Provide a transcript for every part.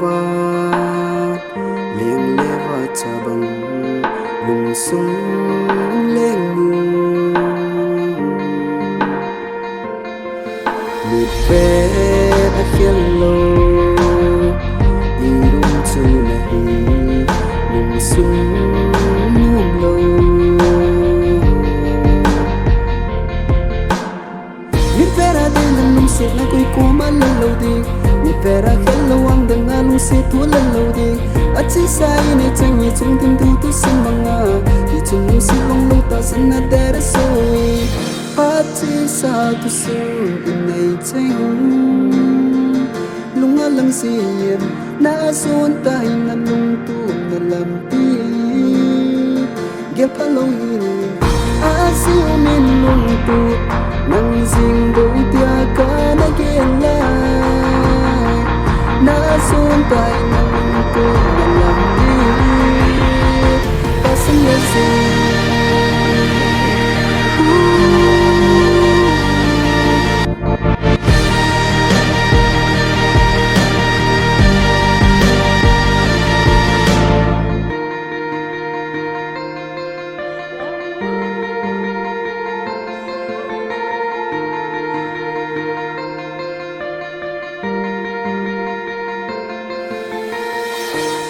va liang le va chabang lung sung leng nu mi pe a hello irung chu na hi lung sung num lo mi pe ra de lung se na koi ko ma lo di mi pera hello ang dengan si tu lalu di aci sai ne changi chung tim tu tu sim manga di chung si long lu ta sana der soi aci sa tu su nei cheng lung alang si yem na son tai na lung tu na lam pi ge phalo hin asi min lung tu nang jing do tia ka na ge la na sun tai nang tu na lam di ta san le se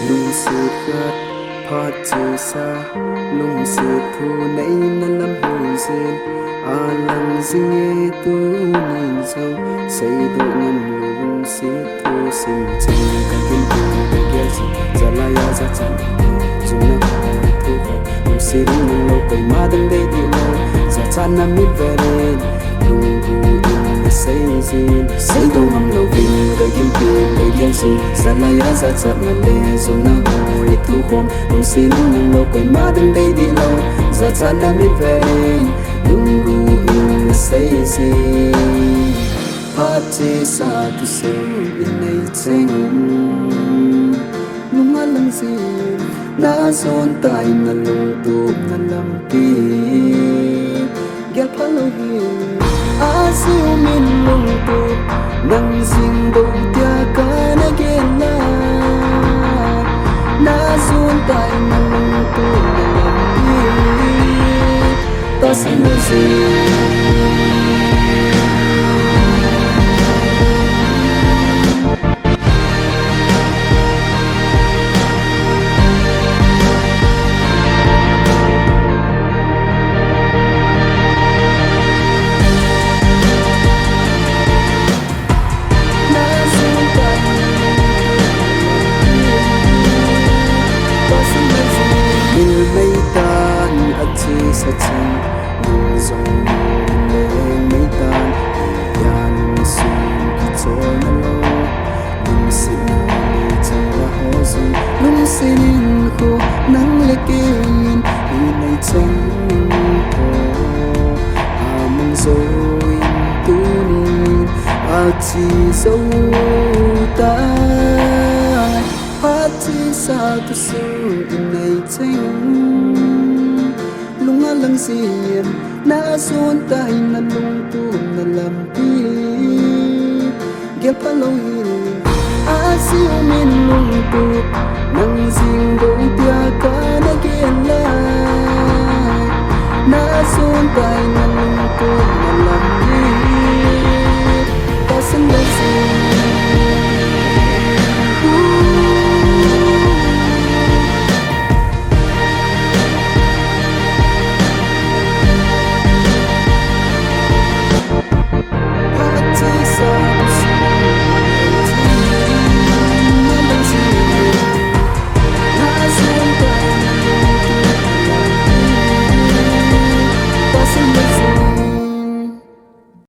lung sụt gạt phát chữ xa lung sụt thu nấy nan lâm hồn xin a lăng dinh tu nhìn sâu xây độ ngâm lung xít thu sinh chân cả kim tu cái kia gì giờ la ya ra chân dù nó hỏi thu về lung xít lung lâu cây má đừng đây đi lâu giờ chân nằm mít về lên lung tu xây gì xây độ ngâm lâu bình cái kim tu cái kia gì giờ la ya ra chân nằm đây dù nó hỏi thu hôm lung xít lung lâu cây má đừng đây đi lâu giờ chân nằm mít về lung tu xây gì Pati satu inai cheng lung alang si na son tai na lung tu na lam pi gel phalo hi asiu min lung tu nang jing do tia ka na gen la na son tai na lung tu na lam pi ta san na si sa chân nhưng dòng lên mấy tan yan su ki cho na lo lung sin ni chân la ho su lung sin ko nang le kin ni nei chân ko a mong zo in tu ni a chi zo ta a chi sa tu su in nei chân lung alang sim na son tai na lung tu na lam pi gel phalo hin asiu min lung tu nang jing do tia ka na gen la na son tai na lung tu na lam